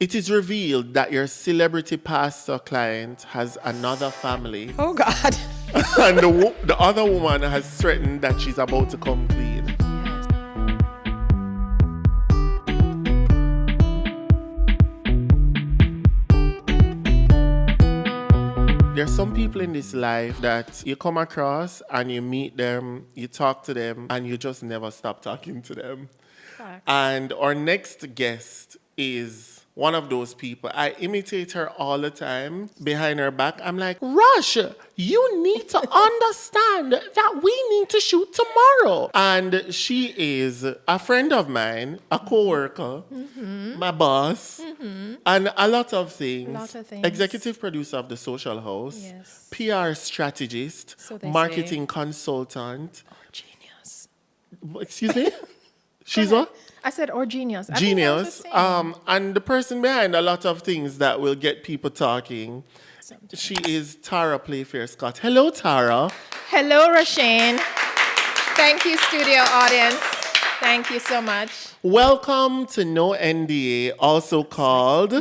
It is revealed that your celebrity pastor client has another family. Oh, God. And the other woman has threatened that she's about to come clean. There's some people in this life that you come across and you meet them, you talk to them, and you just never stop talking to them. Facts. And our next guest is one of those people. I imitate her all the time behind her back. I'm like, Rush, you need to understand that we need to shoot tomorrow. And she is a friend of mine, a co-worker, my boss, and a lot of things. Executive producer of The Social House, Yes. PR strategist, So they marketing consultant. Genius. Excuse me? She's what? I said, or genius. I think Genius. that's the same. And the person behind a lot of things that will get people talking. Sometimes. She is Tara Playfair-Scott. Hello, Tara. Hello, Rashane. Thank you, studio audience. Thank you so much. Welcome to No NDA, also called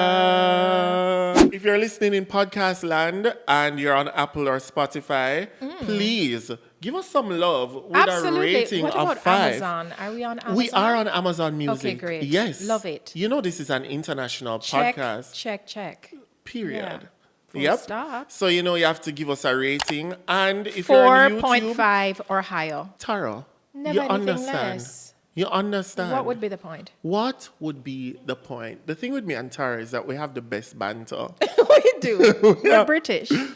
Nanda. If you're listening in podcast land and you're on Apple or Spotify, please give us some love with Absolutely. a rating What of about 5. Amazon? Are we on Amazon? We are on Amazon Music. Okay, great. Yes. Love it. You know this is an international Check, podcast. check. Period. Full Yep. stop. So you know you have to give us a rating. And if you're on YouTube, 4.5 or higher. Tara, Never you anything understand. less. You understand. What would be the point? What would be the point? The thing with me and Tara is that we have the best banter. We do. We're British. Can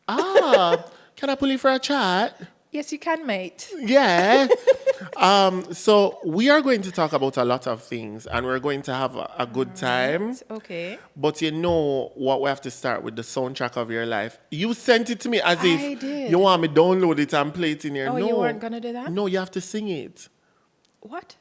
I pull you for a chat? Yes, you can, mate. Yeah. So we are going to talk about a lot of things and we're going to have a good time. Okay. But you know what, we have to start with the soundtrack of your life. You sent it to me as I if did. you want me to download it and play it in here. Oh, no. you weren't going to do that? No, you have to sing it. What?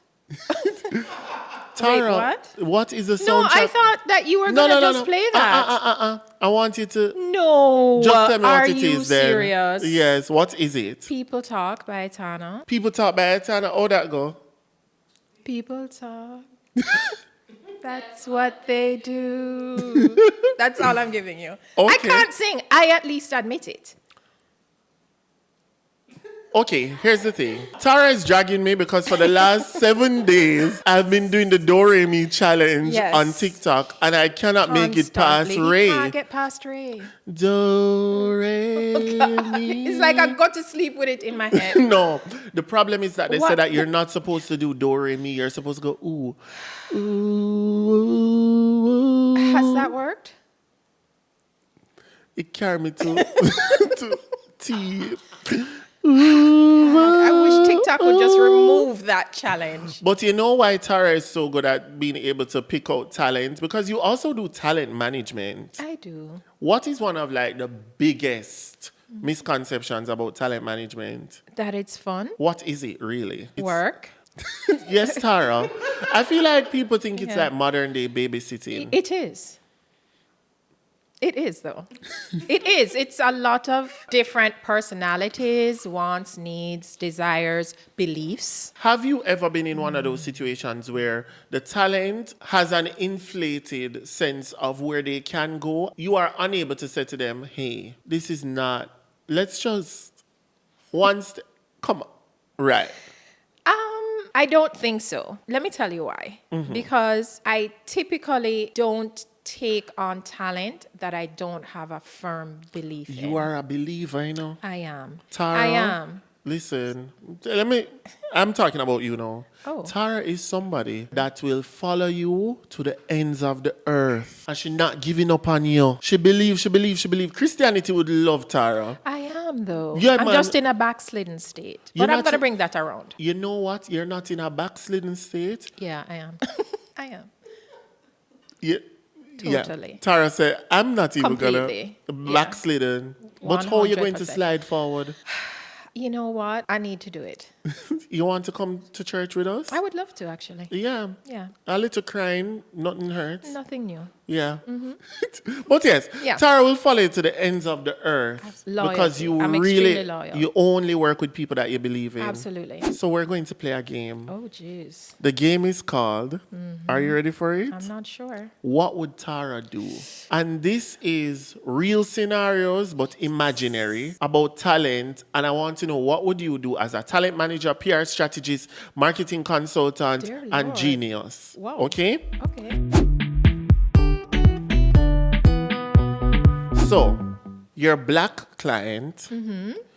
Tara, Wait, what is the soundtrack? No, I thought that you were going to just play that. I want you to No. just tell me Are what it you is then. serious? Yes, what is it? People Talk by Tana. People talk by Tana. How that go? People talk. That's what they do. That's all I'm giving you. I Okay. can't sing. I at least admit it. Okay, here's the thing. Tara is dragging me because for the last 7 days, I've been doing the Do Re Mi challenge Yes. on TikTok, and I cannot make it past Constantly. Ray. You can't get past Ray. Do Re Mi. It's like I got to sleep with it in my head. No, the problem is that they What? said that you're not supposed to do Do Re Mi. You're supposed to go ooh, ooh. Has that worked? It carried me to to T. I wish TikTok would just remove that challenge. But you know why Tara is so good at being able to pick out talent? Because you also do talent management. I do. What is one of like the biggest misconceptions about talent management? That it's fun. What is it really? Work. Yes, Tara. I feel like people think it's Yeah. like modern day babysitting. It is. It is, though. It is. It's a lot of different personalities, wants, needs, desires, beliefs. Have you ever been in one of those situations where the talent has an inflated sense of where they can go? You are unable to say to them, hey, this is not, let's just come on. Right. I don't think so. Let me tell you why. Because I typically don't take on talent that I don't have a firm belief in. You are a believer, you know. I am. Tara, I am. Listen, I'm talking about you now. Oh. Tara is somebody that will follow you to the ends of the earth. And she's not giving up on you. She believes. Christianity would love Tara. I am, though. Yeah, I'm man. just in a backslidden state. You're But I'm not going to in- bring that around. You know what? You're not in a backslidden state. Yeah, I am. I am. Yeah. Totally. Yeah. Tara said, I'm not even Completely. gonna backslidden. But how are you going to 100%. slide forward? You know what? I need to do it. You want to come to church with us? I would love to, actually. Yeah. Yeah. A little crying, nothing hurts. Nothing new. Yeah. But yes, Yeah. Tara will follow you to the ends of the earth. Loyalty. Because you I'm really, extremely loyal. you only work with people that you believe in. Absolutely. So we're going to play a game. Oh, jeez. The game is called, are you ready for it? I'm not sure. What would Tara do? And this is real scenarios, but imaginary, about talent. And I want to know, what would you do as a talent manager, PR strategist, marketing consultant, Dear and Lord. genius? Wow. Okay? Okay. So, your black client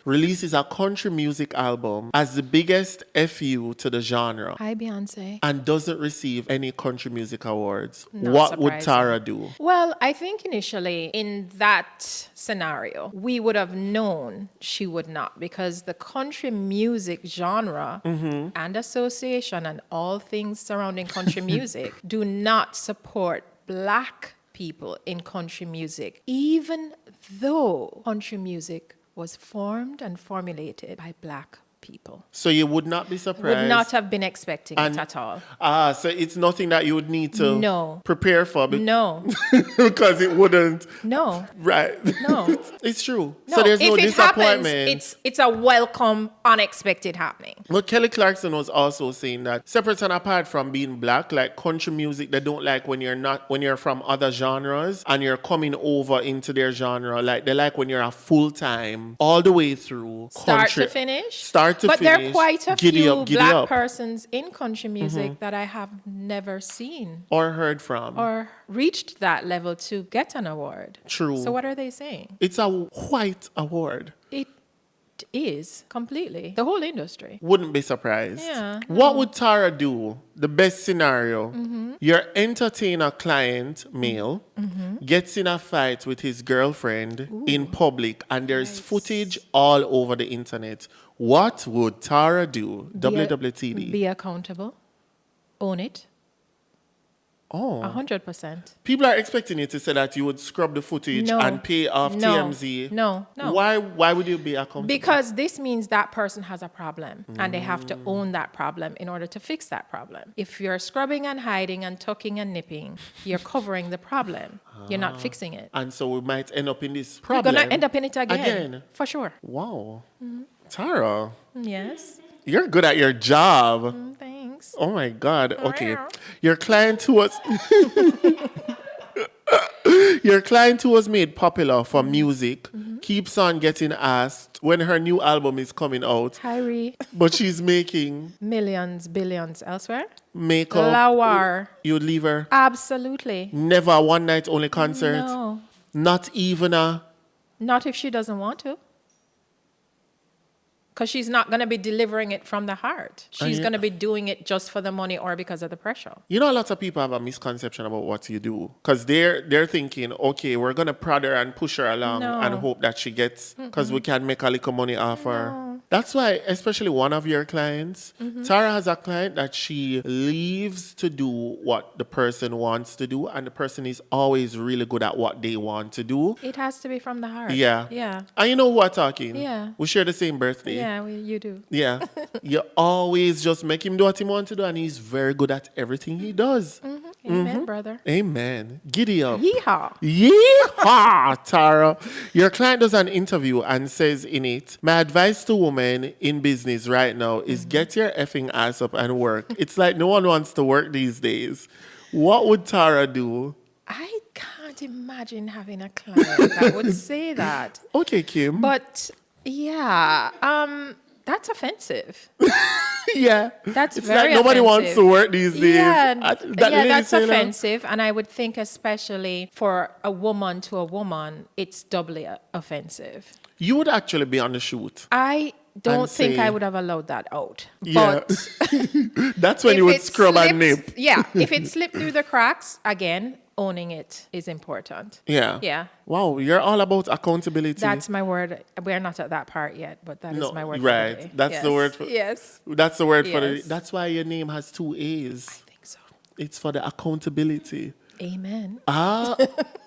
releases a country music album as the biggest FU to the genre Hi, Beyonce. and doesn't receive any country music awards. Not What would surprising. Tara do? Well, I think initially in that scenario, we would have known she would not, because the country music genre and association and all things surrounding country music do not support black people in country music, even though country music was formed and formulated by black people. So you would not be surprised? Would not have been expecting And- it at all. So it's nothing that you would need to No. prepare for No, because it wouldn't. no. Right. No. It's true. No, So there's if no it happens, disappointment. it's a welcome, unexpected happening. But Kelly Clarkson was also saying that separate and apart from being black, like country music, they don't like when you're from other genres and you're coming over into their genre. Like they like when you're a full time all the way through Start country. to finish. Start to but finish. there are quite a Giddy few up, giddy black up. persons in country music that I have never seen Or heard from. or reached that level to get an award. True. So what are they saying? It's a white award. It is completely the whole industry. Wouldn't be surprised. Yeah. What would Tara do? The best scenario. Your entertainer client, male, gets in a fight with his girlfriend in public and there's footage all over the internet. What would Tara do? WWTD. Be accountable. Own it. Oh. 100%. People are expecting you to say that you would scrub the footage No. and pay off No. TMZ. No. Why would you be accountable? Because this means that person has a problem and they have to own that problem in order to fix that problem. If you're scrubbing and hiding and tucking and nipping, you're covering the problem. You're not fixing it. And so we might end up in this You're problem. going to end up in it again. Again. For sure. Wow. Tara, Yes. you're good at your job. Thanks. Oh my God. Okay. Wow. Your client who was your client who was made popular for music keeps on getting asked when her new album is coming out, Kyrie, but she's making millions, billions elsewhere. makeup. Lawar. You'd leave her. Absolutely. Never a one night only concert. No. Not even a. Not if she doesn't want to. Because she's not going to be delivering it from the heart. She's yeah. going to be doing it just for the money or because of the pressure. You know, a lot of people have a misconception about what you do because they're thinking, okay, we're gonna prod her and push her along No. and hope that she gets because we can make a little money off her. That's why, especially one of your clients, Tara has a client that she leaves to do what the person wants to do, and the person is always really good at what they want to do. It has to be from the heart. Yeah. Yeah. And you know who I'm talking? Yeah. We share the same birthday. Yeah, you do. Yeah. You always just make him do what he wants to do, and he's very good at everything he does. Amen, brother. Amen. Giddy up. Yeehaw. Yeehaw, Tara. Your client does an interview and says in it, my advice to women in business right now is get your effing ass up and work. It's like no one wants to work these days. What would Tara do? I can't imagine having a client that would say that. Okay, Kim. But yeah, that's offensive. yeah. That's it's very like nobody wants offensive. to work these days. Yeah, lady that's say that? offensive. And I would think especially for a woman to a woman, it's doubly You offensive. would actually be on the shoot. I don't And think say- I would have allowed that out. Yeah. But That's when if you would it scrub and slipped- nip. Yeah, if it slipped through the cracks, again, owning it is important. Yeah. Yeah. Wow, you're all about accountability. That's my word. We're not at that part yet, but that is No, my word right. for the day. That's the Yes. word for- Yes, That's the word for the. Yes. That's why your name has two A's. I think so. It's for the accountability. Amen. Ah,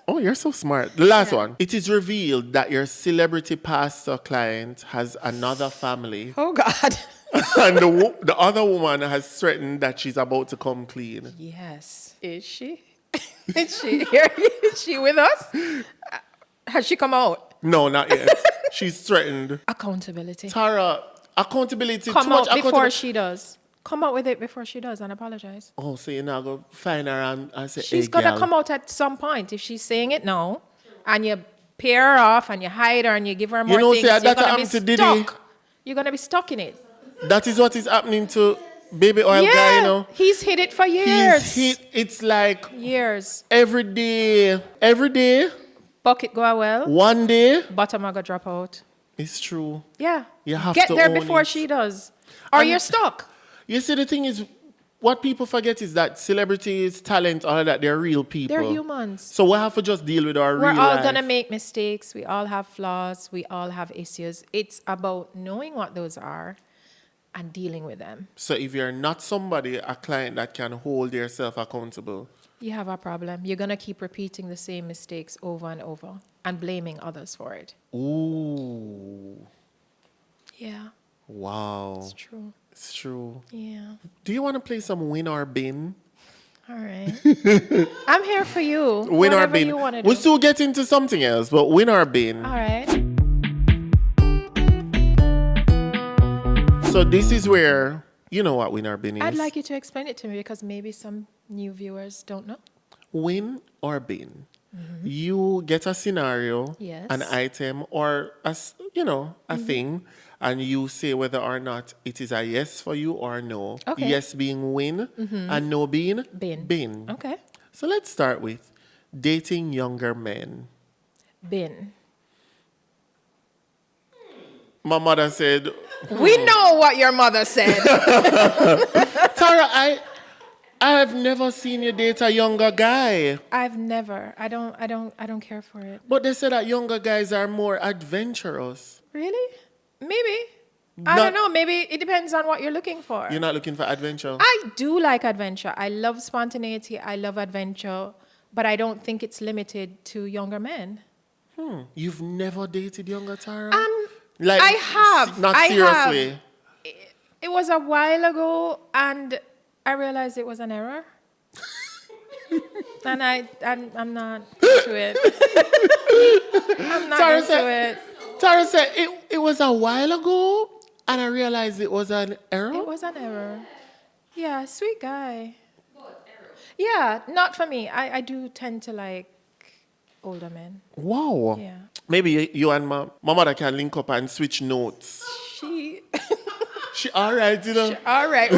oh, you're so smart. The last one. It is revealed that your celebrity pastor client has another family. Oh, God. And the other woman has threatened that she's about to come clean. Yes. Is she? Is she here? Is she with us? Has she come out? No, not yet. She's threatened. Accountability. Tara, accountability. Come too much out before accountability. she does. Come out with it before she does and apologize. Oh, so you're not going to find her and say, She's hey, going to gal. come out at some point. If she's saying it now, and you pay her off and you hide her and you give her more know, things, say you're that going to be happened to Diddy. stuck. You're going to be stuck in it. That is what is happening to baby oil Yeah, guy, you know. he's hid it for years. He's hit. It's like Years. every day, Bucket go well. one day. Bottom I go drop out. It's true. Yeah. You have Get to there own before it. she does. Or And- you're stuck. You see, the thing is, what people forget is that celebrities, talent, all that, they're real people. They're humans. So we have to just deal with our We're real all life. going to make mistakes. We all have flaws. We all have issues. It's about knowing what those are and dealing with them. So if you're not somebody, a client that can hold yourself accountable, You have a problem. You're going to keep repeating the same mistakes over and over and blaming others for it. ooh, Yeah, wow, it's true. it's true. Yeah. Do you want to play some win or bin? All right. I'm here for you. Win or Whatever bin. you want to do. We'll still get into something else, but win or bin. All right. So this is where, you know what win or bin is. I'd like you to explain it to me because maybe some new viewers don't know. Win or bin. You get a scenario, Yes. an item, or a thing, and you say whether or not it is a yes for you or no. Okay. Yes being win, and no being Bin. bin. Okay. So let's start with dating younger men. Bin. My mother said, We know what your mother said. Tara, I have never seen you date a younger guy. I've never. I don't care for it. But they say that younger guys are more adventurous. Really? Maybe. I don't know. Maybe it depends on what you're looking for. You're not looking for adventure? I do like adventure. I love spontaneity. I love adventure. But I don't think it's limited to younger men. You've never dated younger, Tara? I have. Not I seriously. have. It was a while ago, and I realized it was an error. And I'm not into it. I'm not Tara into said- it. Tara said it was a while ago, and I realized it was an error. It was an error. Yeah, sweet guy. Yeah, not for me. I do tend to like older men. Wow. Yeah. Maybe you and my mother can link up and switch notes. She, She all right, you know. all right.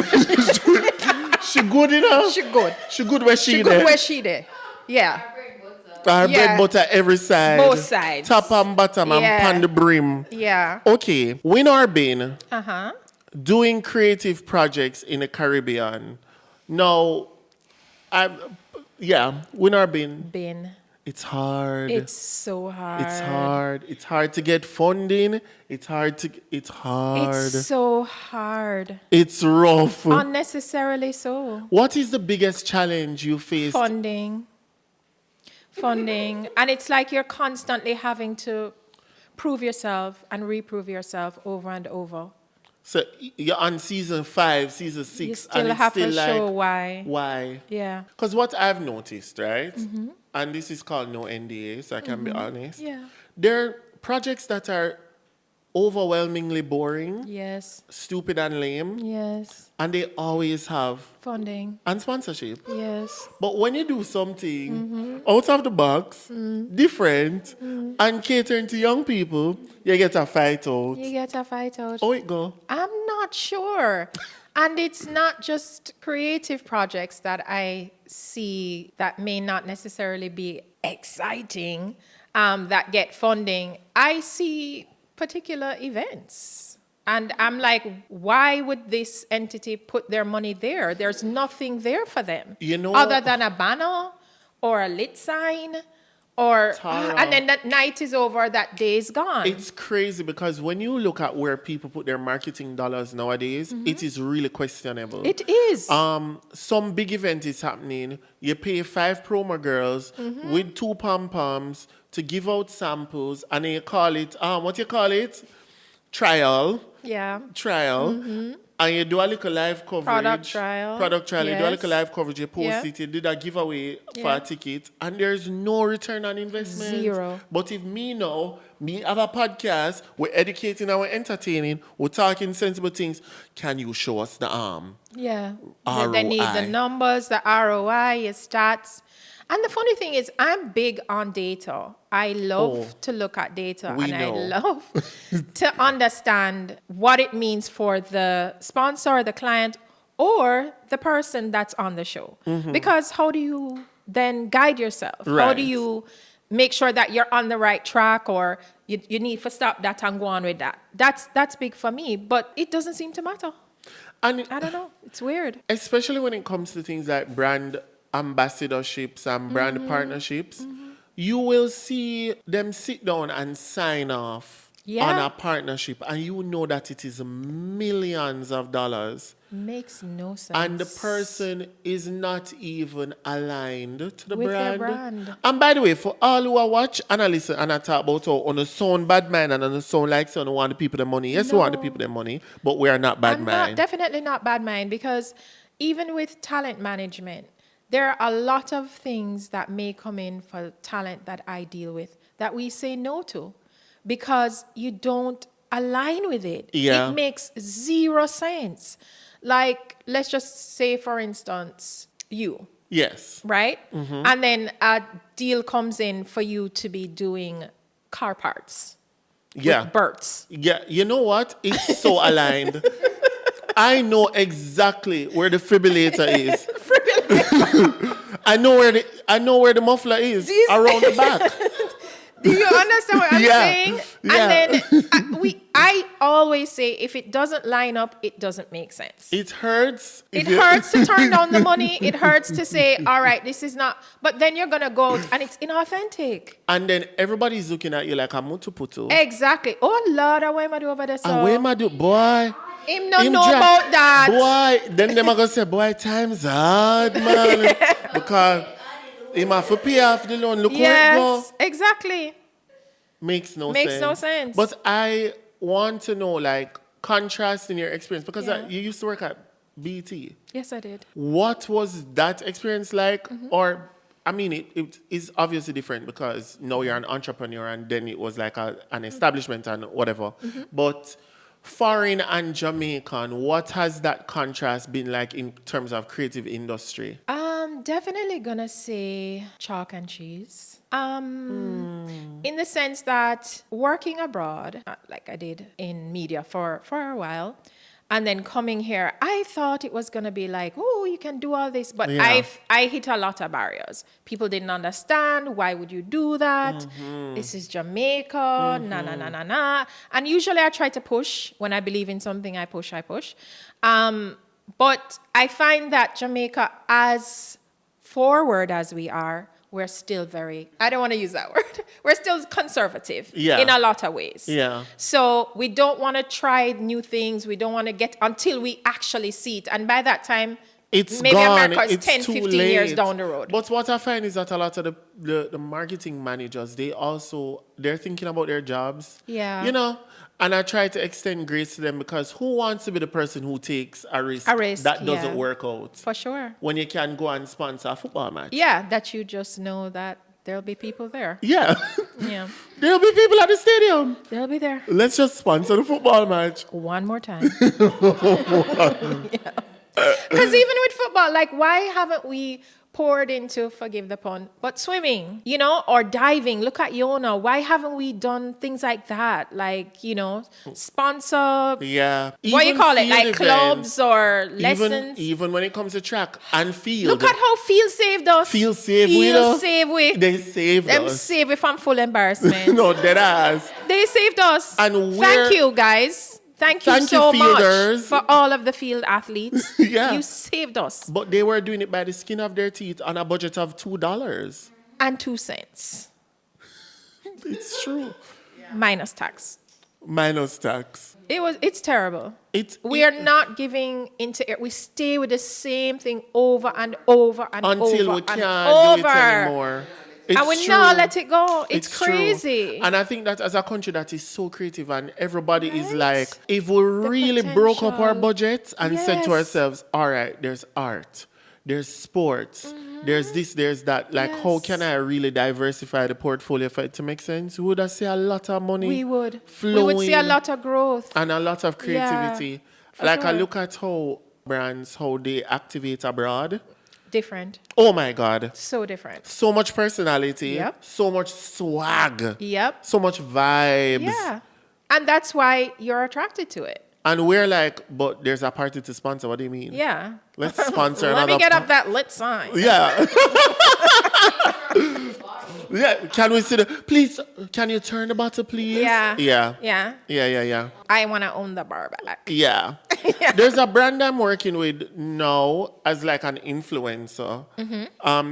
She good, you know. She good. She good where she, She there. good where she there. Yeah. Her Yeah. bread butter every side. Both sides. Top and bottom Yeah. and pan the brim. Yeah. Okay. Win or bin? Uh-huh. Doing creative projects in the Caribbean. Now, win or bin? Bin. It's hard. It's so hard. It's hard. It's hard to get funding. It's hard. It's so hard. It's rough. Unnecessarily so. What is the biggest challenge you faced? Funding. And it's like you're constantly having to prove yourself and reprove yourself over and over. So you're on season 5, season 6, You still and it's have still to like, show why. why? Yeah. Because what I've noticed, right, and this is called no NDA, so I can be honest. Yeah. There are projects that are overwhelmingly boring, Yes. stupid and lame, Yes. and they always have Funding. and sponsorship. Yes. But when you do something out of the box, different, and catering to young people, you get a fight out. You get a fight out. Oh, it go. I'm not sure. And it's not just creative projects that I see that may not necessarily be exciting that get funding. I see particular events. And I'm like, why would this entity put their money there? There's nothing there for them. You know- other than a banner or a lit sign or Tara. and then that night is over, that day is gone. It's crazy because when you look at where people put their marketing dollars nowadays, it is really questionable. It is. Some big event is happening. You pay 5 promo girls with 2 pom-poms to give out samples, and then you call it, what you call it? Trial. Yeah. Trial. And you do a little live coverage. Product trial. You do a little Yes. live coverage, you post Yeah. it, you did a giveaway for Yeah. a ticket, and there's no return on investment. Zero. But if me have a podcast, we're educating and we're entertaining, we're talking sensible things, can you show us the Yeah. ROI? They need the numbers, the ROI, your stats. And the funny thing is, I'm big on data. I love to look at data We and know. I love to understand what it means for the sponsor, the client, or the person that's on the show. Because how do you then guide yourself? How Right. do you make sure that you're on the right track, or you need to stop that and go on with that? That's big for me, but it doesn't seem to matter. And I don't know. It's weird. especially when it comes to things like brand ambassadorships and brand partnerships, you will see them sit down and sign off Yeah. on a partnership, and you know that it is millions of dollars, Makes no sense. and the person is not even aligned to the With their brand. brand. And by the way, for all who are watch and I listen and I talk about how on a sound bad mind and on a sound like so, we want the people the money. Yes, we want the No. people the money, but we are not bad I'm mind. not, definitely not bad mind, because even with talent management, there are a lot of things that may come in for talent that I deal with that we say no to because you don't align with it. Yeah. It makes zero sense. Like, let's just say, for instance, you, Yes. right? And then a deal comes in for you to be doing car parts. Yeah. With Bert's. Yeah, you know what? It's so aligned. I know exactly where the fibrillator is. I know where the muffler is These- around the back. Do you understand what I'm Yeah. saying? Yeah. And then I always say, if it doesn't line up, it doesn't make sense. It hurts. It hurts to turn down the money. It hurts to say, all right, this is not. But then you're going to go out and it's inauthentic. And then everybody's looking at you like a mutu putu. Exactly. Oh, Lord, what am I do over there? And where am I do? Boy. Him don't him know dra- about that. Boy. Then them are going to say, boy, time's hard, man. Because him have to pay off the loan. Look where it go. Yes, exactly. Makes no sense. But I want to know, like, contrast in your experience, because Yeah. you used to work at BT. Yes, I did. What was that experience like? Mm-hmm. Or, I mean, it is obviously different because now you're an entrepreneur and then it was like an establishment and whatever. Mm-hmm. But foreign and Jamaican, what has that contrast been like in terms of creative industry? Definitely gonna say chalk and cheese. In the sense that working abroad, like I did in media for a while, and then coming here, I thought it was gonna be like, oh, you can do all this, but Yeah. I hit a lot of barriers. People didn't understand. Why would you do that? This is Jamaica. Na na na na na. And usually I try to push when I believe in something. I push. But I find that Jamaica, as forward as we are, we're still very, I don't want to use that word, we're still conservative in a lot of ways. Yeah. So we don't want to try new things. We don't want to get until we actually see it. And by that time, It's maybe gone. America is It's 10, too 15 years late. down the road. But what I find is that a lot of the marketing managers, they're thinking about their jobs. Yeah. You know? And I try to extend grace to them, because who wants to be the person who takes a risk, that doesn't yeah. work out? For sure. When you can go and sponsor a football match. Yeah, that you just know that there'll be people there. Yeah. Yeah, There'll be people at the stadium. they'll be there. Let's just sponsor the football match. One more time. Because even with football, like, why haven't we poured into, forgive the pun, but swimming, or diving? Look at Yona. Why haven't we done things like that? Like, sponsor, Yeah. what you Even call it, field like events, clubs or lessons. Even when it comes to track and field. Look at how Field saved us. Field saved we. They saved Them us. save we from full embarrassment. No, dead ass. They saved us. And thank you, guys. Thank you so much fielders. for all of the field athletes. Yeah. You saved us. But they were doing it by the skin of their teeth on a budget of $2. And 2 cents. It's true. Minus tax. Minus tax. It's terrible. We are not giving into it. We stay with the same thing over and over and until over we can't and do it over. anymore. I would not let it go. It's crazy. True. And I think that as a country that is so creative and everybody is Right? like, if we really broke up our potential. budgets and said to Yes. ourselves, all right, there's art, there's sports, there's this, there's that. Like, how can Yes. I really diversify the portfolio for it to make sense? We would have see a lot of money We would. flowing. We would see a lot of growth. And a lot of creativity. for Like, I sure. look at how brands, how they activate abroad. Different. Oh my God. So different. So much personality. Yep. So much swag. Yep. So much vibes. Yeah. And that's why you're attracted to it. And we're like, but there's a party to sponsor. What do you mean? Yeah. Let's sponsor Let another me get up that lit sign. Yeah. Yeah. Can we see the... Please, can you turn the bottle, please? Yeah. Yeah. Yeah. Yeah. I want to own the bar back. Yeah. There's a brand I'm working with now as like an influencer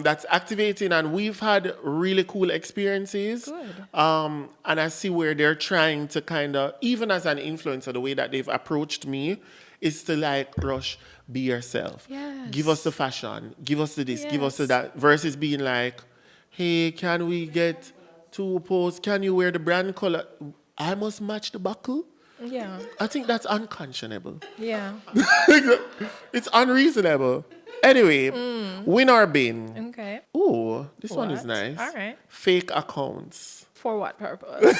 that's activating, and we've had really cool experiences. Good. And I see where they're trying to kind of, even as an influencer, the way that they've approached me is to like, Rush, be yourself. Yes. Give us the fashion. Give us the this. Give us the Yes. that. Versus being like, hey, can we get 2 posts? Can you wear the brand color? I must match the buckle. Yeah. I think that's unconscionable. Yeah. It's unreasonable. Anyway, win or bin. Okay. Ooh, this one is What? nice. All right. Fake accounts. For what purpose?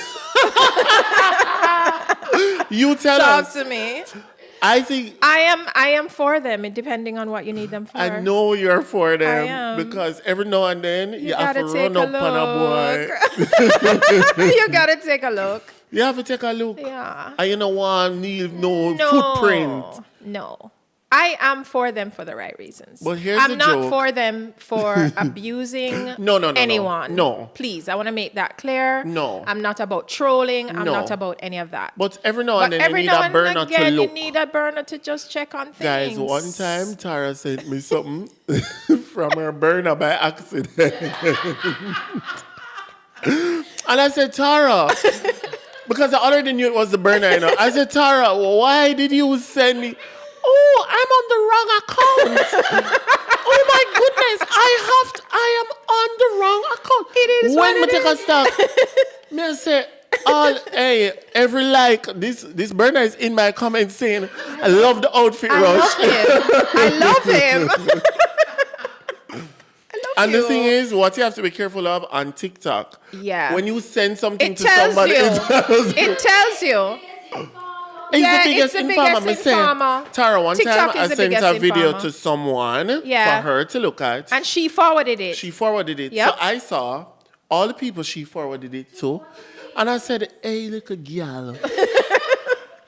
You tell Talk us. to me. I think I am for them, depending on what you need them for. I know you're for them am. because every now and then you have to gotta take run a up on a boy. look. You gotta take a look. You have to take a look. Yeah. And you don't want to leave no footprint. No. I am for them for the right reasons. But here's I'm the not joke. for them for abusing No. anyone. No. Please, I want to make that clear. No. I'm not about trolling. I'm No. not about any of that. But every now and But then every you need now a and burner to again, look. you need a burner to just check on Guys, things. one time Tara sent me something from her burner by accident. And I said, Tara, because I already knew it was the burner, you know. I said, Tara, why did you send me? Oh, I'm on the wrong account. Oh my goodness, I am on the wrong account. It is when what me it take a is. stock, me I say, hey, every like, this burner is in my comment saying, I love the outfit, I Rush. love him. I love him. And the thing is, what you have to be careful of on TikTok, Yeah. when you send something It to tells somebody, you. it tells you. It's It's Yeah, the biggest it's the informer. biggest Me say, informer. Tara, one TikTok time I is the sent biggest a video informer. to someone Yeah. for her to look at. And she forwarded it. She forwarded it. Yep. So I saw all the people she forwarded it to. And I said, hey, little girl,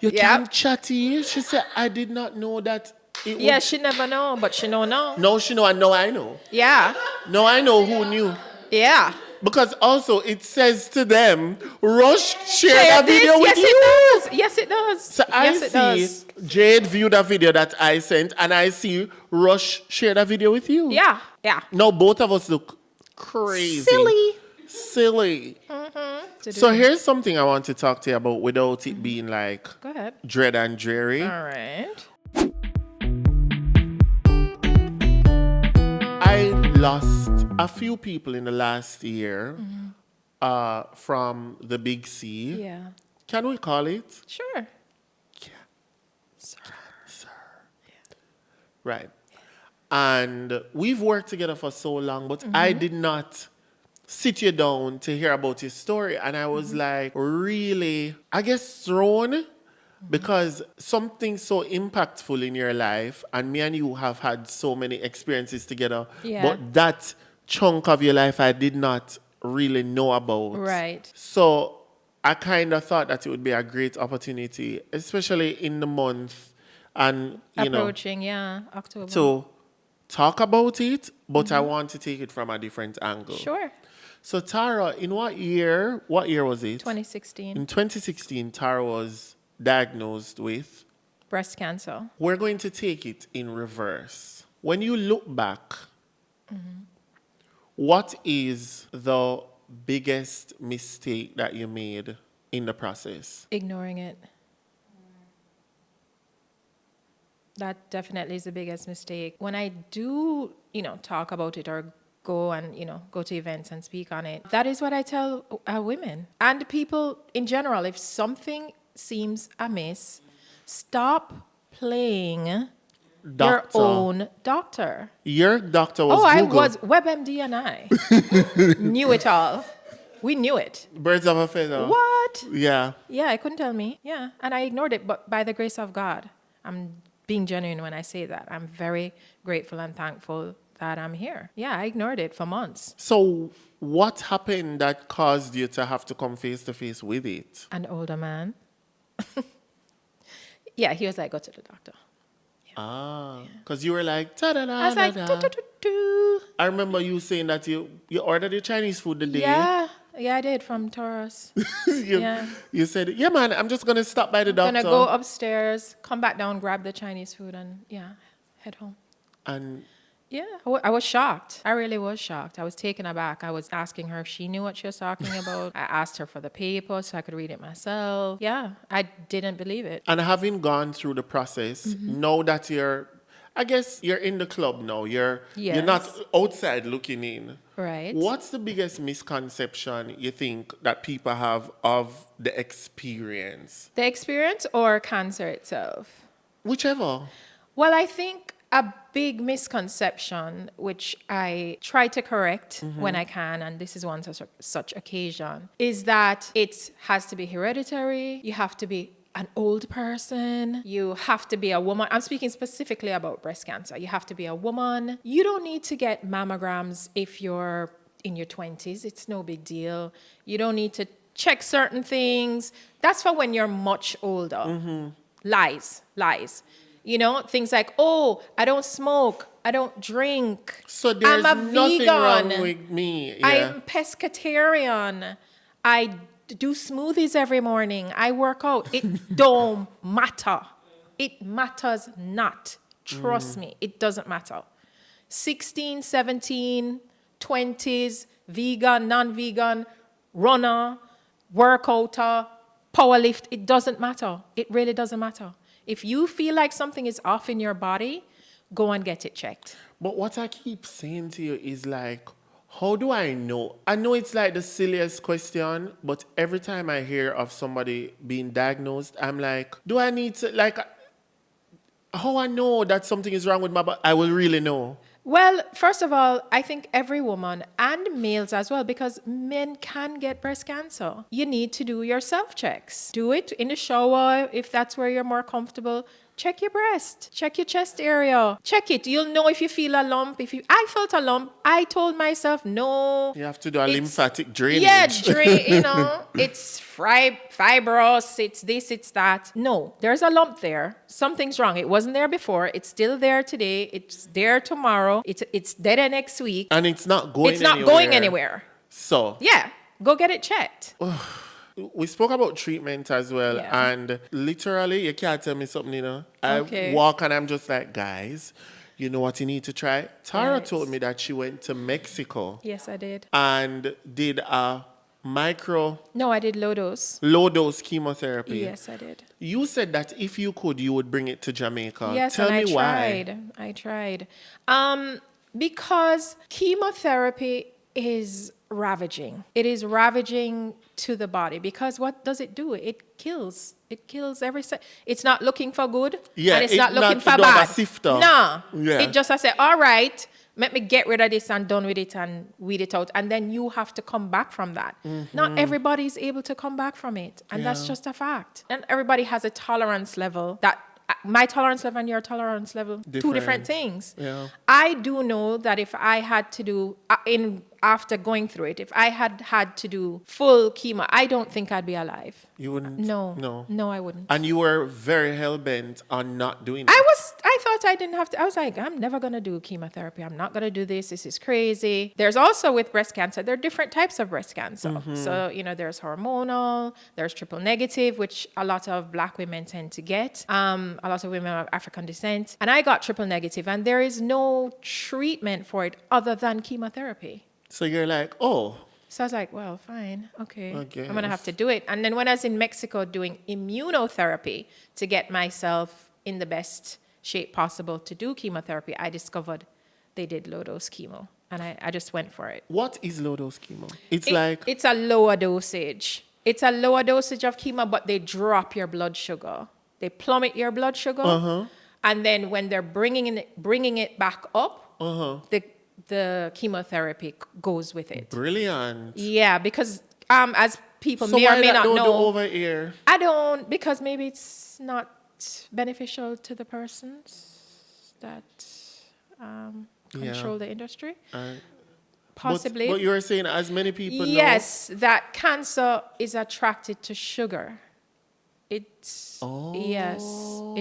you Yep. can't chat here? She said, I did not know that it Yeah, would... she never know, but she know now. No, she know, and no, I know. Yeah. No, I know who knew. Yeah. Because also it says to them, Rush share Share that video with yes, you. it does. Yes, it does. So I yes, it does. see Jade view the video that I sent, and I see Rush share that video with you. Yeah. Yeah. Now both of us look crazy. Silly. So here's something I want to talk to you about without it being like Go ahead. dread and dreary. All right. I lost a few people in the last year from the big C. Yeah. Can we call it? Sure. Cancer. Right. And we've worked together for so long, but I did not sit you down to hear about his story. And I was like, really, I guess, thrown because something so impactful in your life, and me and you have had so many experiences together, Yeah. but that chunk of your life I did not really know about. Right. So I kind of thought that it would be a great opportunity, especially in the month and, you know, Approaching, yeah, October. to talk about it, but I want to take it from a different angle. Sure. So Tara, in what year was it? 2016. In 2016, Tara was diagnosed with. Breast cancer. We're going to take it in reverse. When you look back, what is the biggest mistake that you made in the process? Ignoring it. That definitely is the biggest mistake. When I do, talk about it or go and, go to events and speak on it. That is what I tell women and people in general. If something seems amiss, stop playing your Doctor. own doctor. Your doctor was Oh, I Google. was WebMD and I knew it all. We knew it. Birds of a feather. What? Yeah. Yeah, I couldn't tell me. Yeah, and I ignored it. But by the grace of God, I'm being genuine when I say that. I'm very grateful and thankful that I'm here. Yeah, I ignored it for months. So what happened that caused you to have to come face to face with it? An older man. Yeah, he was like, go to the doctor. Because you were like, ta-da-da, I was like, do. I remember you saying that you ordered your Chinese food the day. Yeah, I did from Taurus. You said, yeah, man, I'm just going to stop by the doctor. Gonna go upstairs, come back down, grab the Chinese food, and head home. And Yeah, I was shocked. I really was shocked. I was taken aback. I was asking her if she knew what she was talking about. I asked her for the paper so I could read it myself. Yeah, I didn't believe it. And having gone through the process, now that I guess you're in the club now. You're not outside looking in. Right. What's the biggest misconception you think that people have of the experience? The experience or cancer itself? Whichever. Well, I think a big misconception, which I try to correct when I can, and this is one such occasion, is that it has to be hereditary. You have to be an old person. You have to be a woman. I'm speaking specifically about breast cancer. You have to be a woman. You don't need to get mammograms if you're in your 20s. It's no big deal. You don't need to check certain things. That's for when you're much older. Lies. Things like, oh, I don't smoke, I don't drink. So there's I'm a nothing vegan. wrong with me. Yeah. I'm pescatarian. I do smoothies every morning. I work out. It don't matter. It matters not. Trust me, it doesn't matter. 16, 17, 20s, vegan, non-vegan, runner, workouter, powerlift, it doesn't matter. It really doesn't matter. If you feel like something is off in your body, go and get it checked. But what I keep saying to you is like, how do I know? I know it's like the silliest question, but every time I hear of somebody being diagnosed, I'm like, do I need to, like, how I know that something is wrong with my body? I will really know. Well, first of all, I think every woman and males as well, because men can get breast cancer. You need to do your self-checks. Do it in the shower if that's where you're more comfortable. Check your breast. Check your chest area. Check it. You'll know if you feel a lump. I felt a lump. I told myself, no. You have to do a lymphatic drainage. Yeah, it's fibrous, it's this, it's that. No, there's a lump there. Something's wrong. It wasn't there before. It's still there today. It's there tomorrow. It's dead next week. And it's not going anywhere. It's not going anywhere. So. Yeah, go get it checked. We spoke about treatment as well, Yeah. and literally, you can't tell me something, Okay. I walk and I'm just like, guys, you know what you need to try? Tara Right. told me that she went to Mexico Yes, I did. and did a No, I did low dose. low dose chemotherapy. Yes, I did. You said that if you could, you would bring it to Jamaica. Yes, Tell and me why. I tried. Because chemotherapy is ravaging. It is ravaging to the body because what does it do? It kills. It kills every cell. It's not looking for good. Yeah, and it's it not looking not for do have a bad. sifter. Nah. Yeah. It just I say, all right, let me get rid of this and done with it and weed it out. And then you have to come back from that. Not everybody is able to come back from it. And that's just a fact. And everybody has a tolerance level that my tolerance level and your tolerance level, two different things. Yeah. I do know that if I had to do, after going through it, if I had to do full chemo, I don't think I'd be alive. You wouldn't? No, I wouldn't. And you were very hell-bent on not doing it. I thought I didn't have to. I was like, I'm never going to do chemotherapy. I'm not going to do this. This is crazy. There's also with breast cancer, there are different types of breast cancer. So, there's hormonal, there's triple negative, which a lot of Black women tend to get. A lot of women of African descent. And I got triple negative, and there is no treatment for it other than chemotherapy. So you're like, oh. So I was like, well, fine, okay. I guess. I'm going to have to do it. And then when I was in Mexico doing immunotherapy to get myself in the best shape possible to do chemotherapy, I discovered they did low-dose chemo. And I just went for it. What is low dose chemo? It's It's a lower dosage. It's a lower dosage of chemo, but they drop your blood sugar. They plummet your blood sugar. And then when they're bringing it back up, the chemotherapy goes with it. Brilliant. Yeah, because as people So may why or may that not don't do know, over here? I don't, because maybe it's not beneficial to the persons that control the industry. Possibly. But you're saying as many people know. Yes, that cancer is attracted to sugar. Yes,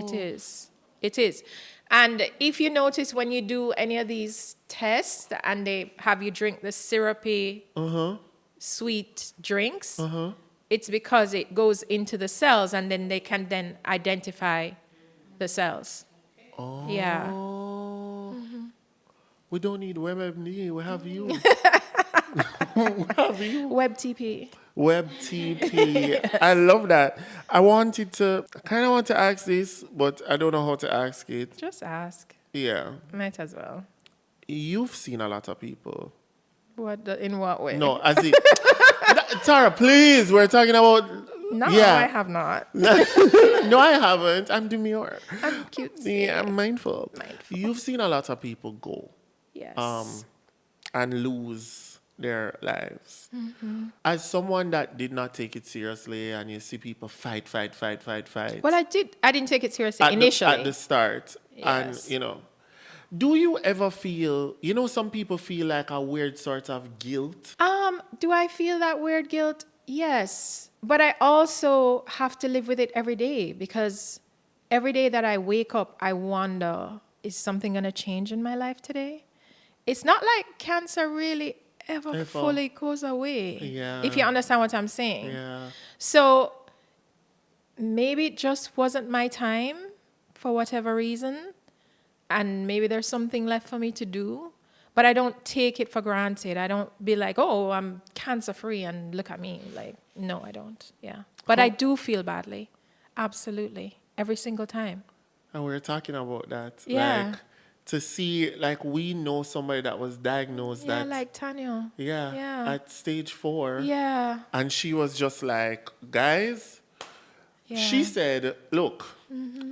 it is. It is. And if you notice when you do any of these tests and they have you drink the syrupy, sweet drinks, it's because it goes into the cells and then they can then identify the cells. Oh. Yeah. We don't need WebMD. We have you. We have you. WebTP. WebTP. I love that. I kind of want to ask this, but I don't know how to ask it. Just ask. Yeah. Might as well. You've seen a lot of people. In what way? No, as it. Tara, please. We're talking about. No, yeah. I have not. No, I haven't. I'm demure. I'm cute. Yeah, I'm mindful. You've seen a lot of people go. Yes. And lose their lives. As someone that did not take it seriously, and you see people fight. Well, I didn't take it seriously initially. At the start. Yes. And, do you ever feel, some people feel like a weird sort of guilt? Do I feel that weird guilt? Yes. But I also have to live with it every day because every day that I wake up, I wonder, is something going to change in my life today? It's not like cancer really ever fully goes away. Yeah. If you understand what I'm saying. Yeah. So maybe it just wasn't my time for whatever reason. And maybe there's something left for me to do. But I don't take it for granted. I don't be like, oh, I'm cancer free and look at me. Like, no, I don't. Yeah. But I do feel badly. Absolutely. Every single time. And we were talking about that. Yeah. Like, to see, like, we know somebody that was diagnosed Yeah, like Tanya. Yeah. At stage 4. Yeah. And she was just like, guys, she said, look,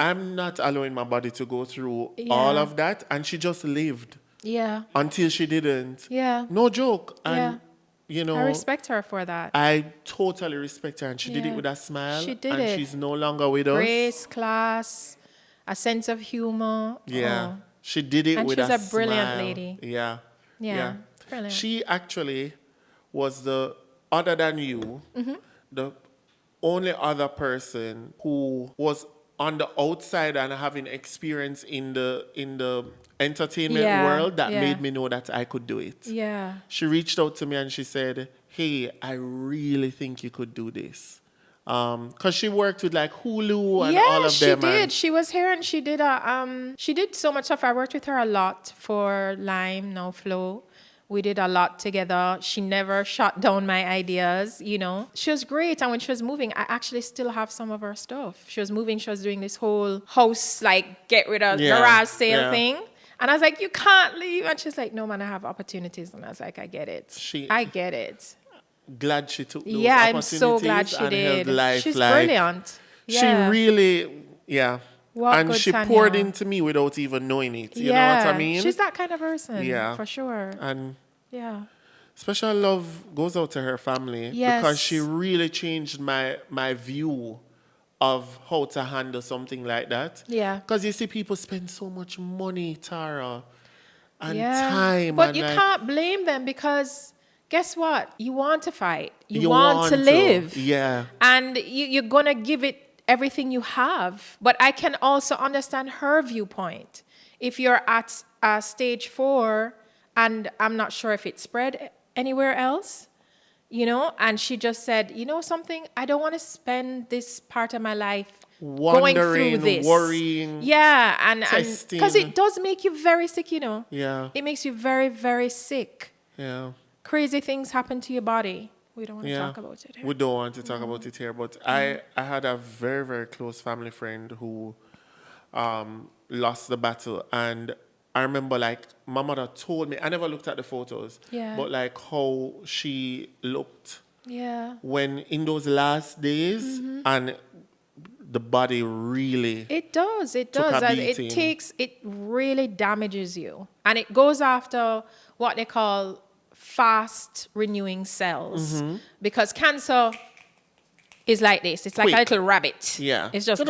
I'm not allowing my body to go through all of that. And she just lived. Yeah. Until she didn't. Yeah. No joke. And, I respect her for that. I totally respect her. And she did it with a smile. She did and it. She's no longer with us. Grace, class, a sense of humor. Yeah. Oh. She did it with a smile. And she's a brilliant lady. Yeah. Brilliant. She actually was other than you, the only other person who was on the outside and having experience in the entertainment world that made me know that I could do it. Yeah. She reached out to me and she said, hey, I really think you could do this. Because she worked with like Hulu and all of them. Yeah, she did. She was here and she did she did so much stuff. I worked with her a lot for Lime, now Flow. We did a lot together. She never shot down my ideas, She was great. And when she was moving, I actually still have some of her stuff. She was moving. She was doing this whole house, like, get rid of garage sale thing. And I was like, you can't leave. And she's like, no, man, I have opportunities. And I was like, I get it. I get it. Glad she took those opportunities. I'm so glad she did. Life, she's brilliant. She really, and she Tanya. poured into me without even knowing it. You know what I mean? She's that kind of person. Yeah. For sure. And special love goes out to her family. Yes. Because she really changed my view of how to handle something like that. Yeah. Because you see people spend so much money, Tara, and time. But and you like, can't blame them because guess what? You want to fight. You want to live. Yeah. And you're going to give it everything you have. But I can also understand her viewpoint. If you're at stage 4 and I'm not sure if it spread anywhere else, and she just said, something, I don't want to spend this part of my life going through this. Worrying. Yeah, and testing. Because it does make you very sick, Yeah. It makes you very, very sick. Yeah. Crazy things happen to your body. We don't want to talk about it here. We don't want to talk about it here, but I had a very, very close family friend who lost the battle, and I remember like my mother told me, I never looked at the photos, Yeah. but like how she looked Yeah. when in those last days and the body really It does. It took does. a It really damages you. And it goes after what they call fast renewing cells. Because cancer is like this. It's like a Quick. little rabbit. Yeah. It's just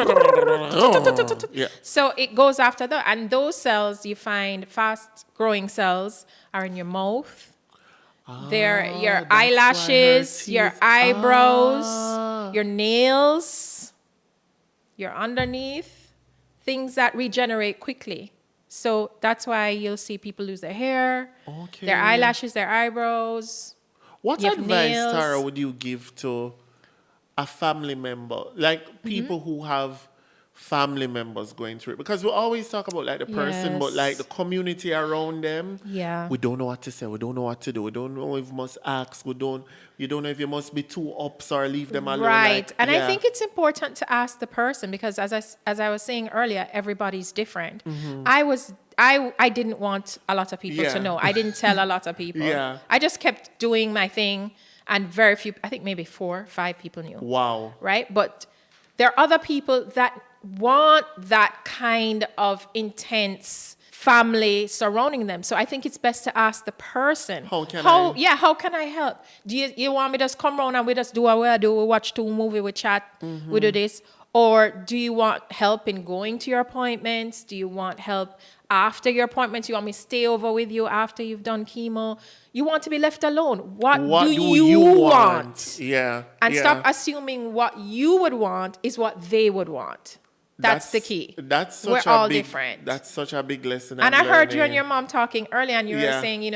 Yeah. so it goes after that. And those cells you find fast growing cells are in your mouth. They're your that's why her eyelashes, your teeth- eyebrows, your nails, your underneath, things that regenerate quickly. So that's why you'll see people lose their hair, Okay. their eyelashes, their eyebrows. What You have advice, nails. Tara, would you give to a family member, like people who have family members going through it? Because we always talk about like the person, but like the Yes. community around them. Yeah. We don't know what to say. We don't know what to do. We don't know if we must ask. You don't know if you must be too ups or leave them alone. Right. Like, And I yeah. think it's important to ask the person because as I was saying earlier, everybody's different. I didn't want a lot of people Yeah. to know. I didn't tell a lot of people. Yeah. I just kept doing my thing and very few, I think maybe 4, 5 people knew. Wow. Right? But there are other people that want that kind of intense family surrounding them. So I think it's best to ask the person. How can I- Yeah, how can I help? Do you want me to just come around and we just do what we do? We watch 2 movies, we chat, we do this? Or do you want help in going to your appointments? Do you want help after your appointments? You want me to stay over with you after you've done chemo? You want to be left alone. What do you want? Yeah. And yeah. stop assuming what you would want is what they would want. That's the key. That's such We're a all big, different. That's such a big lesson. And I'm I heard you and learning. your mom talking earlier, and you were Yeah. saying,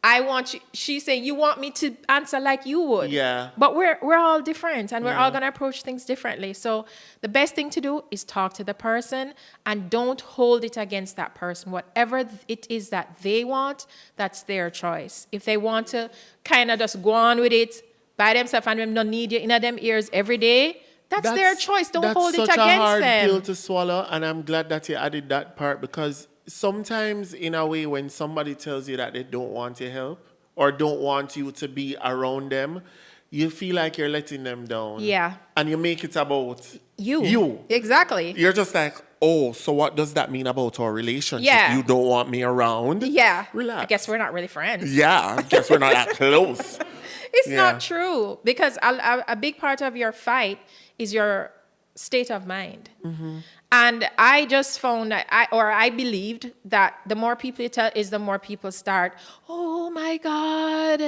I want you. She's saying you want me to answer like you would. Yeah. But we're all different, and we're Yeah. all gonna approach things differently. So the best thing to do is talk to the person, and don't hold it against that person. Whatever it is that they want, that's their choice. If they want to kind of just go on with it by themselves and them don't need you in them ears every day, that's their choice. Don't hold it That's such a against hard them. pill to swallow, and I'm glad that you added that part because sometimes, in a way, when somebody tells you that they don't want your help or don't want you to be around them, you feel like you're letting them down. Yeah. And you make it about You. Exactly. You're just like, oh, so what does that mean about our relationship? Yeah. You don't want me around? Yeah. Relax. I guess we're not really friends. Yeah, I guess we're not that close. It's Yeah. not true because a big part of your fight is your state of mind. And I just found that I believed that the more people you tell is the more people start, oh my God,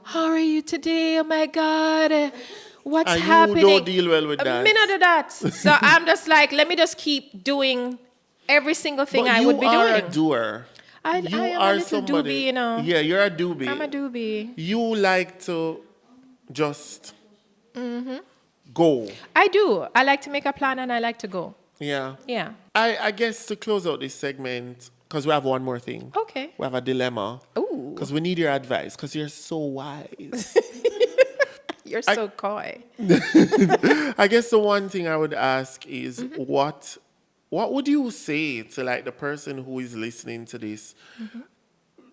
how are you today? Oh my God, what's And you happening? don't deal well with that. Me not do that. So I'm just like, let me just keep doing every single thing But I would be you are doing. a doer. I You am are a little somebody. doobie, Yeah, you're a doobie. I'm a doobie. You like to just go. I do. I like to make a plan and I like to go. Yeah. Yeah. I guess to close out this segment, because we have one more thing. Okay. We have a dilemma. Ooh. Because we need your advice, because you're so wise. You're so coy. I guess the one thing I would ask is what would you say to like the person who is listening to this?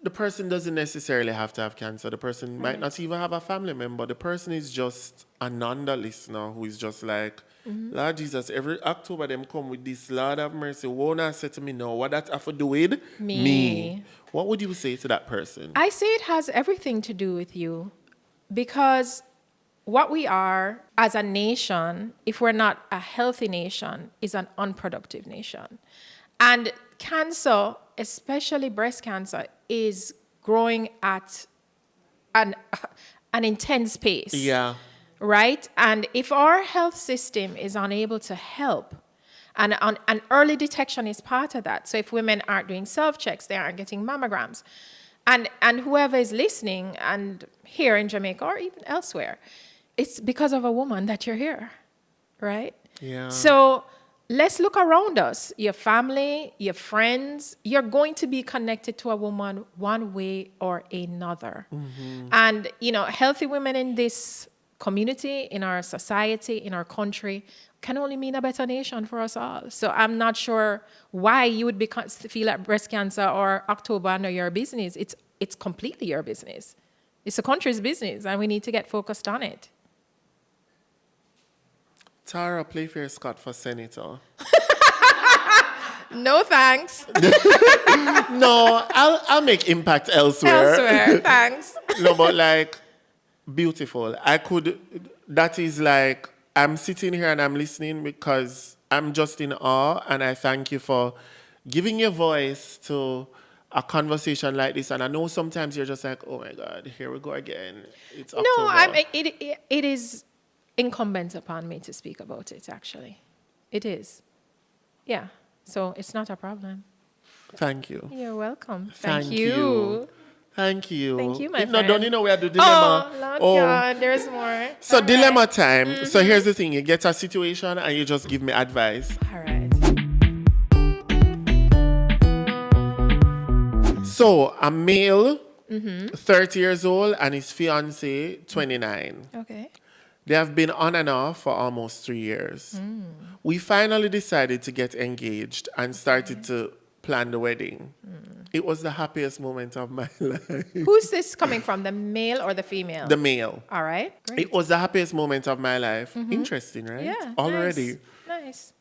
The person doesn't necessarily have to have cancer. The person might not even have a family member. The person is just a Nanda listener who is just like, Lord Jesus, every October them come with this, Lord have mercy. Won't I say to me no? What that have to do with Me. What would you say to that person? I say it has everything to do with you because what we are as a nation, if we're not a healthy nation, is an unproductive nation. And cancer, especially breast cancer, is growing at an intense pace. Yeah. Right? And if our health system is unable to help, and early detection is part of that. So if women aren't doing self-checks, they aren't getting mammograms. And whoever is listening, and here in Jamaica or even elsewhere, it's because of a woman that you're here, right? Yeah. So let's look around us. Your family, your friends, you're going to be connected to a woman one way or another. And, healthy women in this community, in our society, in our country, can only mean a better nation for us all. So I'm not sure why you would feel that breast cancer or October under your business. It's completely your business. It's the country's business, and we need to get focused on it. Tara Playfair-Scott for senator. No thanks. No, I'll make impact elsewhere. Elsewhere, thanks. No, but like, beautiful. That is like, I'm sitting here and I'm listening because I'm just in awe, and I thank you for giving your voice to a conversation like this. And I know sometimes you're just like, oh my God, here we go again. It's October. No, it is incumbent upon me to speak about it, actually. It is. Yeah. So it's not a problem. Thank you. You're welcome. Thank you. Thank you. Thank you, my No, friend. don't you know we have the dilemma? Oh, Lord God, there's more. So All dilemma right. time. So here's the thing. You get a situation and you just give me advice. All right. So a male, 30 years old, and his fiance, 29. Okay. They have been on and off for almost 3 years. We finally decided to get engaged and started to plan the wedding. It was the happiest moment of my life. Who's this coming from, the male or the female? The male. All right. Great. It was the happiest moment of my life. Interesting, right? Yeah. Already. Nice.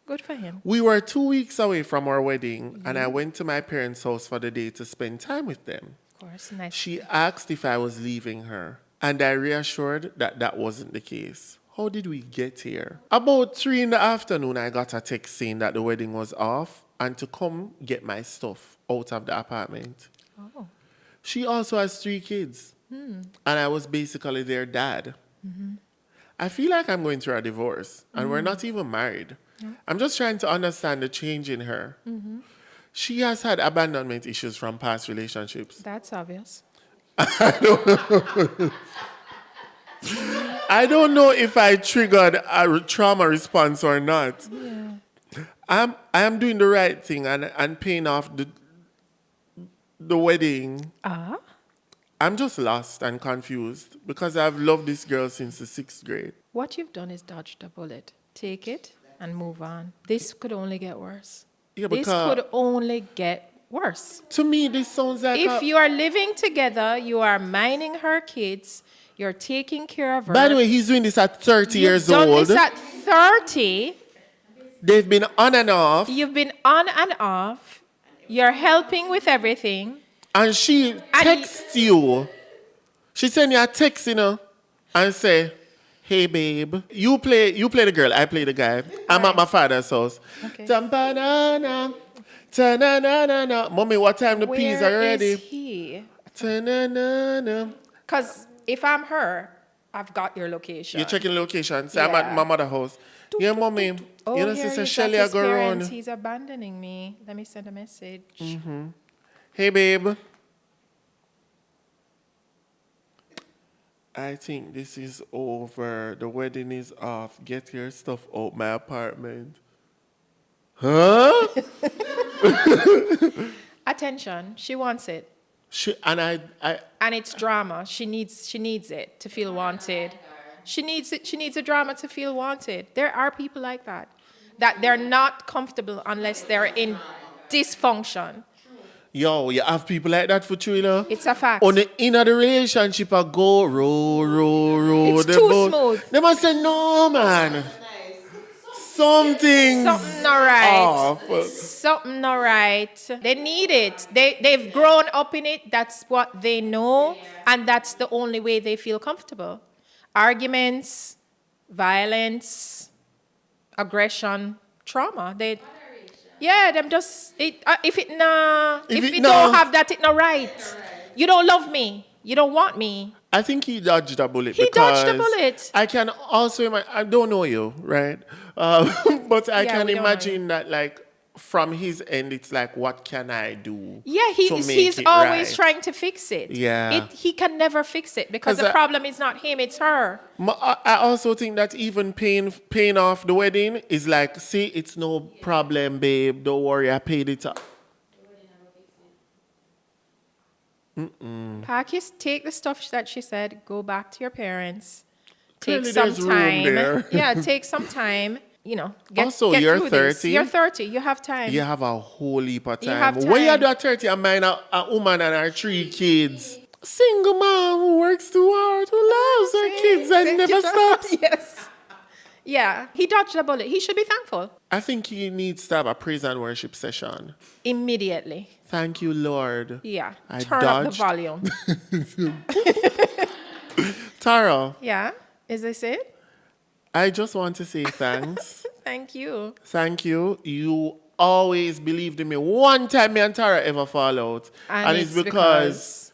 Good for him. We were 2 weeks away from our wedding, and I went to my parents' house for the day to spend time with them. Of course. Nice. She asked if I was leaving her, and I reassured that that wasn't the case. How did we get here? About 3 in the afternoon, I got a text saying that the wedding was off and to come get my stuff out of the apartment. Oh. She also has 3 kids, and I was basically their dad. I feel like I'm going through a divorce, and we're not even married. I'm just trying to understand the change in her. She has had abandonment issues from past relationships. That's obvious. I don't know if I triggered a trauma response or not. Yeah. I am doing the right thing and paying off the wedding. Ah. I'm just lost and confused because I've loved this girl since the 6th grade. What you've done is dodged a bullet. Take it and move on. This could only get worse. Yeah, This because could only get worse. to me this sounds like If you are living together, you are minding her kids, you're taking care of her. By the way, he's doing this at 30 years You've done old. this at 30. They've been on and off. You've been on and off. You're helping with everything. And she texts you. She send you a text, and say, hey, babe, you play the girl, I play the guy. I'm at my father's house. Okay. Tampa-na-na, ta-na-na-na-na. Mommy, what time the peas are Where ready? is he? Ta-na-na-na. Because if I'm her, I've got your location. You're checking the location. Say, I'm at Yeah. my mother's house. Yeah, mommy. Oh, you know, here Sister he's Shelly, at I his go parents. around. He's abandoning me. Let me send a message. Hey, babe. I think this is over. The wedding is off. Get your stuff out my apartment. Huh? Attention. She wants it. I And it's drama. She needs it to feel wanted. She needs it. She needs a drama to feel wanted. There are people like that. That they're not comfortable unless they're in dysfunction. yo, you have people like that for you, It's a fact. On the end of the relationship, I go row. It's the too boat. smooth. They must say, no, man. Something's Something not right. off. Something not right. They need it. They've grown up in it. That's what they know. And that's the only way they feel comfortable. Arguments, violence, aggression, trauma. Them just if it don't have that, it not right. You don't love me. You don't want me. I think he dodged a bullet. He dodged a because bullet. I can also imagine, I don't know you, right? But I can we don't know imagine that, like, from his end, it's like, what can I do? Yeah, to make he's it always right? trying to fix it. Yeah. He can never fix it because 'Cause the problem is not him, it's her. I also think that even paying off the wedding is like, see, it's no problem, babe. Don't worry, I paid it up. Pakis, take the stuff that she said, go back to your parents, Clearly some there's room time. there. Yeah, take some time. Also, get you're through this. 30. You're 30. You have time. You have a whole heap of You time. have When you time. do at 30, I mind a woman and her 3 kids. Single mom who works too hard, who loves her kids and never stops. Yes. Yeah. He dodged a bullet. He should be thankful. I think he needs to have a praise and worship session. Immediately. Thank you, Lord. Yeah. I Turn up the dodged. volume. Tara, Yeah. Is this it? I just want to say thanks. Thank you. Thank you. You always believed in me. One time me and Tara ever fall out. And it's because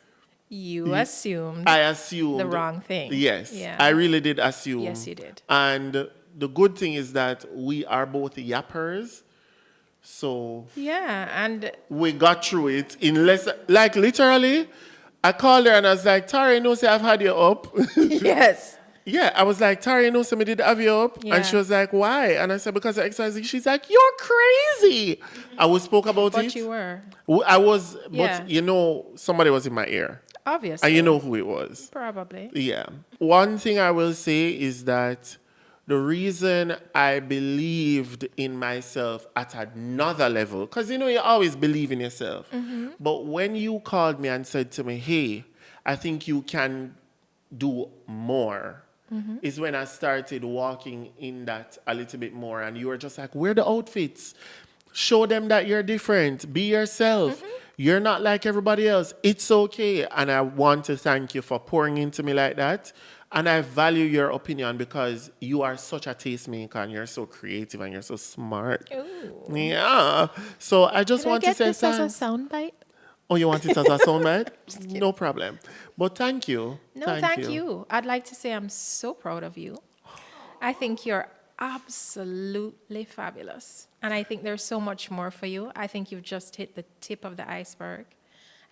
you assumed I assumed the wrong thing. Yes. Yeah. I really did assume. Yes, you did. And the good thing is that we are both yappers. So Yeah. And we got through it in less, like literally, I called her and I was like, Tara, you know, say I've had you up. yes. Yeah, I was like, Tara, you know, somebody did have you up. Yeah. And she was like, why? And I said, because of XYZ. She's like, you're crazy. I spoke about But it. you were. I was, Yeah. but you know, somebody was in my ear. Obviously. And you know who it was. Probably. Yeah. One thing I will say is that the reason I believed in myself at another level, because you know, you always believe in yourself. But when you called me and said to me, hey, I think you can do more, is when I started walking in that a little bit more. And you were just like, wear the outfits. Show them that you're different. Be yourself. You're not like everybody else. It's okay. And I want to thank you for pouring into me like that. And I value your opinion because you are such a tastemaker and you're so creative and you're so smart. Ooh. Yeah. So I just Can I want get to say this as a thanks. soundbite? Oh, you want it as a soundbite? No problem. But thank you. No, thank you. I'd like to say I'm so proud of you. I think you're absolutely fabulous. And I think there's so much more for you. I think you've just hit the tip of the iceberg.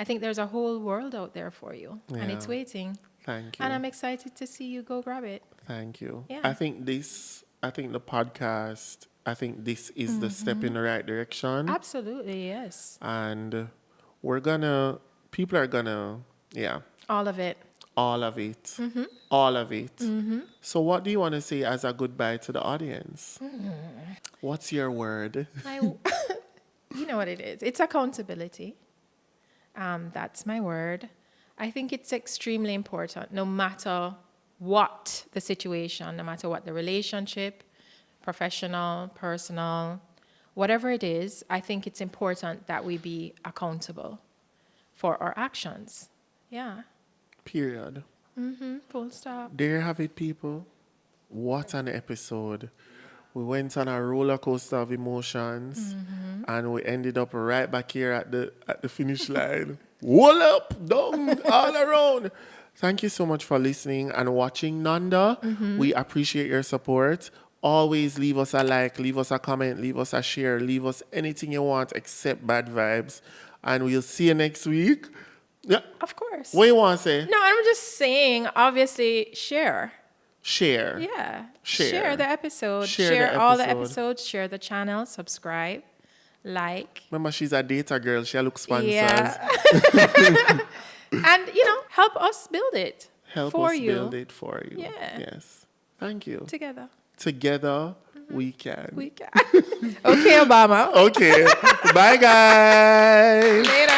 I think there's a whole world out there for you. And it's Yeah. waiting. Thank you. And I'm excited to see you go grab it. Thank you. Yeah. I think the podcast, I think this is the step in the right direction. Absolutely, yes. And people are gonna, yeah, All of it. all of it. All of it. So what do you want to say as a goodbye to the audience? What's your word? You know what it is. It's accountability. That's my word. I think it's extremely important, no matter what the situation, no matter what the relationship, professional, personal, whatever it is, I think it's important that we be accountable for our actions. Yeah. Period. Full stop. There you have it, people. What an episode. We went on a roller coaster of emotions and we ended up right back here at the finish line. Wall up, down, all around. Thank you so much for listening and watching, Nanda. We appreciate your support. Always leave us a like, leave us a comment, leave us a share, leave us anything you want except bad vibes. And we'll see you next week. Yeah. Of course. What you want to say? No, I'm just saying, obviously, share. Share. Yeah. Share. The episode. Share the all the episode. episodes. Share the channel. Subscribe. Like. Remember, she's a data girl. She looks sponsors. Yeah. And, help us build it. Help for us you. build it for you. Yeah. Yes. Thank you. Together. Together, we can. We can. Okay, Obama. Okay. Bye, guys. Later.